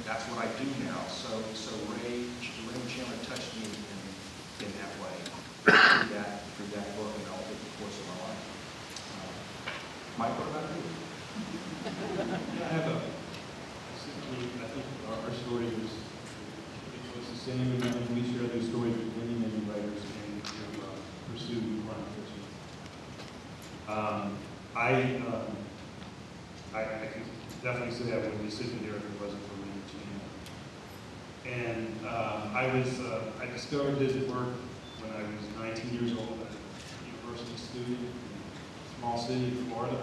that's what I do now. So Ray Chandler touched me in that way through that book and all through the course of my life. Mike, what about you? Yeah, I have I think our story was the same, and we share those stories with many writers and pursue crime fiction. I can definitely say I wouldn't be sitting here if it wasn't for Raymond Chandler. I discovered his work when I was 19 years old. I was a university student in a small city in Florida.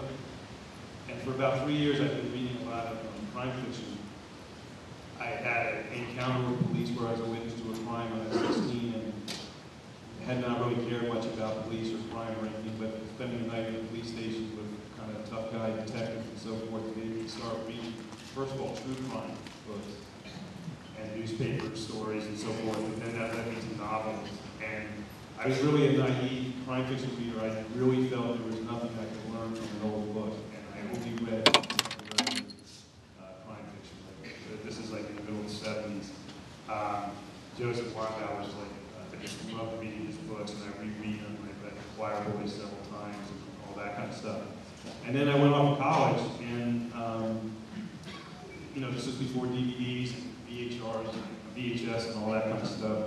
And for about 3 years, I've been reading a lot of crime fiction. I had an encounter with police where I was a witness to a crime when I was 16 and had not really cared much about police or crime or anything, but spending the night in the police station with kind of tough guy detectives and so forth made me start reading, first of all, true crime books and newspaper stories and so forth, and then that led me to novels. And I was really a naive crime fiction reader. I really felt there was nothing I could learn from an old book, and I only read crime fiction. This is like in the middle of the 70s. Joseph Wambaugh was like, I just loved reading his books, and I reread them. I read Choir Boy several times, and all that kind of stuff. And then I went off to college, and this was before DVDs, and VHRs, and VHS, and all that kind of stuff.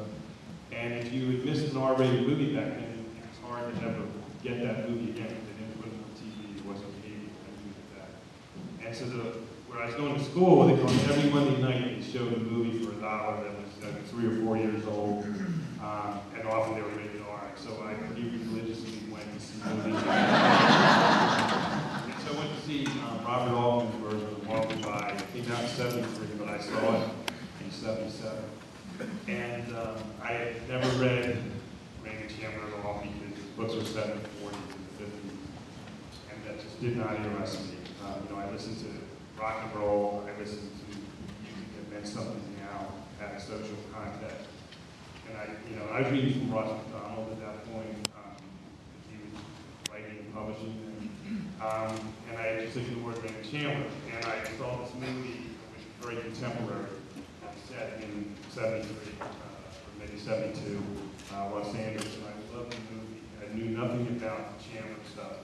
And if you had missed an R-rated movie back then, it was hard to ever get that movie again. They didn't put it on TV, it wasn't cable, anything like that. And so where I was going to school, every Monday night they showed a movie for $1 that was 3 or 4 years old, and often they were rated R. So I pretty religiously went to see movies. And so I went to see Robert Altman's version of Walking By. It came out in '73, but I saw it in '77. And I had never read Raymond Chandler at all because his books were set in the 40s and the 50s, and that just did not interest me. I listened to rock and roll, I listened to music that meant something now, had a social context. And I was reading from Ross McDonald at that point. He was writing and publishing them. And I just ignored Raymond Chandler. And I saw this movie, which was very contemporary, set in 73, or maybe 72, Los Angeles, and I loved the movie. I knew nothing about Chandler stuff.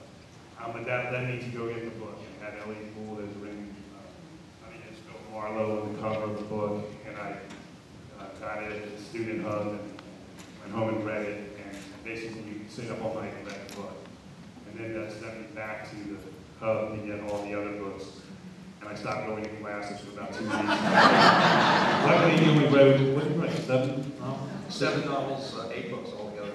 But that led me to go get the book. It had Elliot Gould as it's Phil Marlowe on the cover of the book, and I got it at the student hub and went home and read it, and basically you could sit up all night and read the book. And then that sent me back to the hub to get all the other books. And I stopped going to classes for about 2 weeks. Luckily, he only read, what did you write, 7 novels? 7 novels, 8 books altogether.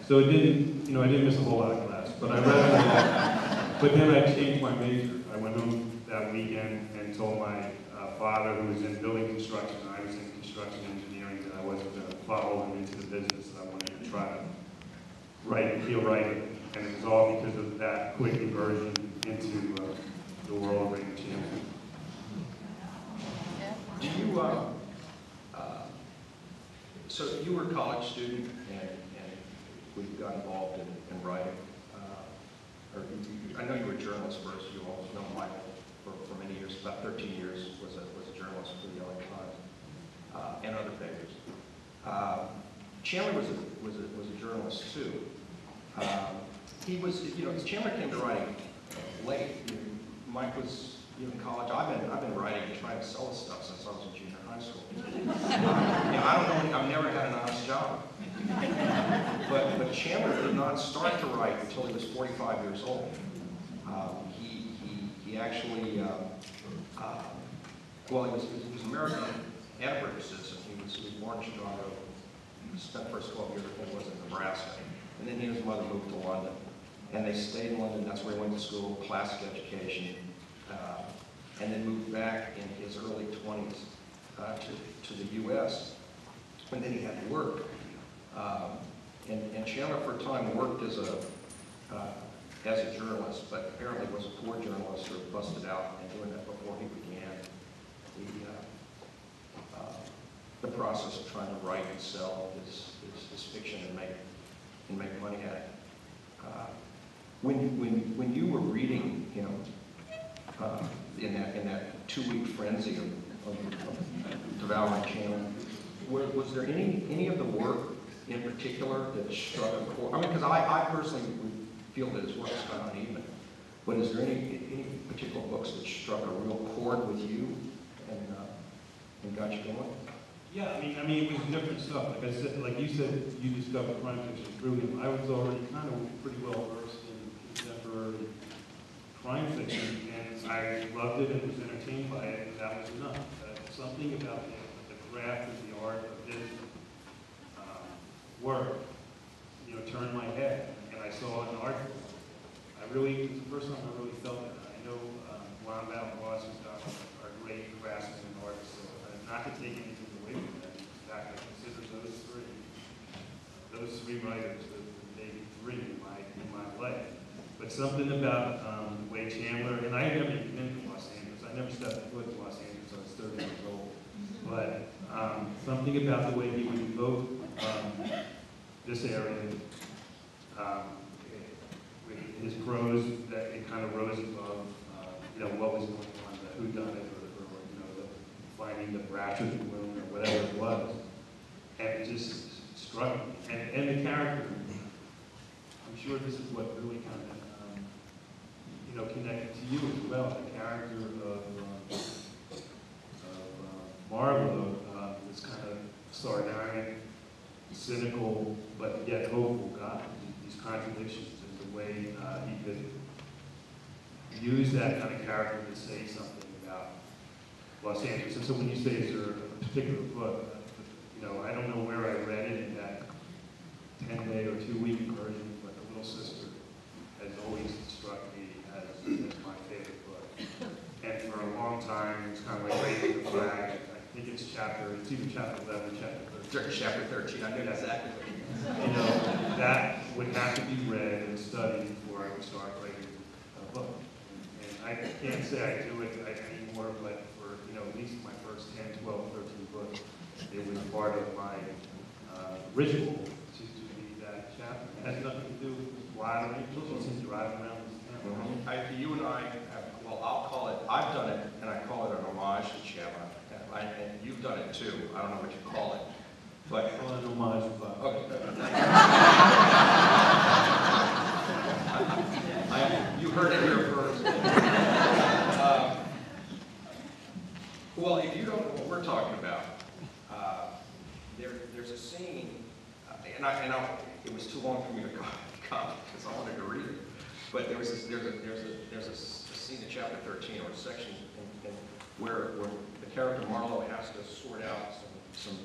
So it didn't, I didn't miss a whole lot of class, but I read a lot. But then I changed my major. I went home that weekend and told my father, who was in building construction, I was in construction engineering, that I wasn't going to follow him into the business, that I wanted to try to write and feel right. And it was all because of that quick conversion into the world of Raymond Chandler. Do you, so you were a college student and we got involved in writing. I know you were a journalist first. You also know Michael for many years, about 13 years, was a journalist for the LA Times and other papers. Chandler was a journalist too. He was, Chandler came to writing late. Mike was in college. I've been writing and trying to sell this stuff since I was in junior high school. I don't know. I've never had an honest job. But Chandler did not start to write until he was 45 years old. He actually, he was an American and a British citizen. He was born in Chicago. He spent the first 12 years, I think, was in Nebraska. And then he and his mother moved to London. And they stayed in London. That's where he went to school, classic education. And then moved back in his early 20s to the U.S. And then he had to work. And Chandler, for a time, worked as a journalist, but apparently was a poor journalist or busted out and doing that before he began the process of trying to write and sell his fiction and make money at it. When you were reading him in that 2-week frenzy Devour and Chandler. Was there any of the work in particular that struck a chord? I mean, because I personally would feel that his work is kind of uneven. But is there any particular books that struck a real chord with you and got you going? Yeah, I mean, it was different stuff. Like I said, like you said, you discovered crime fiction through him. I was already kind of pretty well versed in contemporary crime fiction, and I loved it and was entertained by it, and that was enough. Something about the craft and the art of his work, turned my head, and I saw an art form. It was the first time I really felt it. I know Ron Bauer and Doc are great craftsmen and artists, so not to take anything away from them. In fact, I consider those three writers maybe three in my life. But something about the way Chandler, and I had never even been to Los Angeles. I never stepped foot in Los Angeles. I was 30 years old. But something about the way he would evoke this area, with his prose, that it kind of rose above, what was going on, the whodunit, or the finding the Bratcher's wound, or whatever it was. And it just struck me. And the character, I'm sure this is what really kind of, connected to you as well. The character of Marlowe, this kind of sardonic, cynical, but yet hopeful guy. These contradictions in the way he could use that kind of character to say something about Los Angeles. And so when you say is there a particular book, I don't know where I read it in that 10-day or 2-week version, but The Little Sister has always struck me as my favorite book. And for a long time, it's kind of like raising the flag. I think it's either chapter 11 or chapter 13. Chapter 13, I knew exactly what you know, that would have to be read and studied before I would start writing a book. And I can't say I do it anymore, but for, at least my first 10, 12, 13 books, it was part of my ritual to be that chapter. It has nothing to do with flattering, just driving around this town. You and I have, I've done it, and I call it an homage to Chandler. And you've done it too. I don't know what you call it. But I call it an homage to you heard it here first. Well, if you don't know what we're talking about, there's a scene, and it was too long for me to copy because I wanted to read it. But there's a scene in chapter 13 or a section where the character Marlowe has to sort out some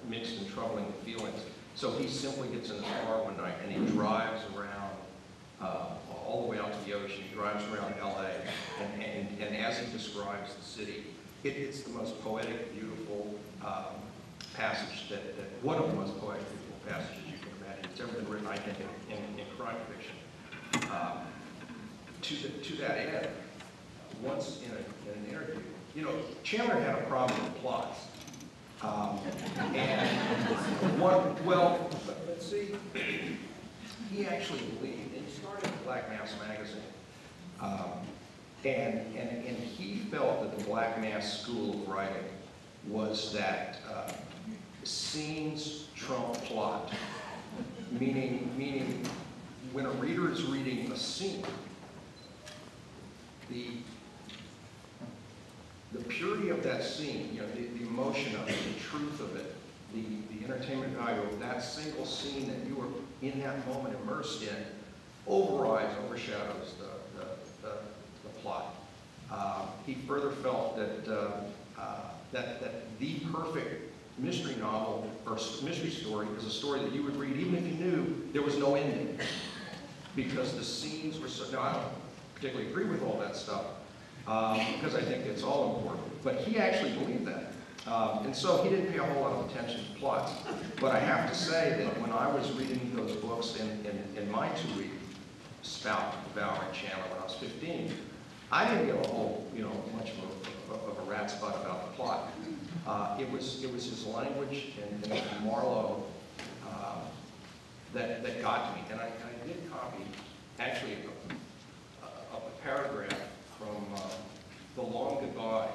mixed and troubling feelings. So he simply gets in the car one night and he drives around all the way out to the ocean. He drives around LA, and as he describes the city, it's the most poetic, beautiful passage one of the most poetic, beautiful passages you can imagine. It's ever been written, I think, in crime fiction. To that end, once in an interview, Chandler had a problem with plots. But see, he actually believed, and he started Black Mass magazine, and he felt that the Black Mass school of writing was that scenes trump plot, meaning when a reader is reading a scene, the purity of that scene, the emotion of it, the truth of it, the entertainment value of that single scene that you were in that moment immersed in, overshadows the plot. He further felt that the perfect mystery novel or mystery story is a story that you would read even if you knew there was no ending, because the scenes were so. Now, I don't particularly agree with all that stuff, because I think it's all important. But he actually believed that. And so he didn't pay a whole lot of attention to plots. But I have to say that when I was reading those books in my 2-week spout of Devour and Chandler when I was 15, I didn't get a whole, much of a rat's butt about the plot. It was his language and Marlowe that got to me. And I did copy, actually, a paragraph from The Long Goodbye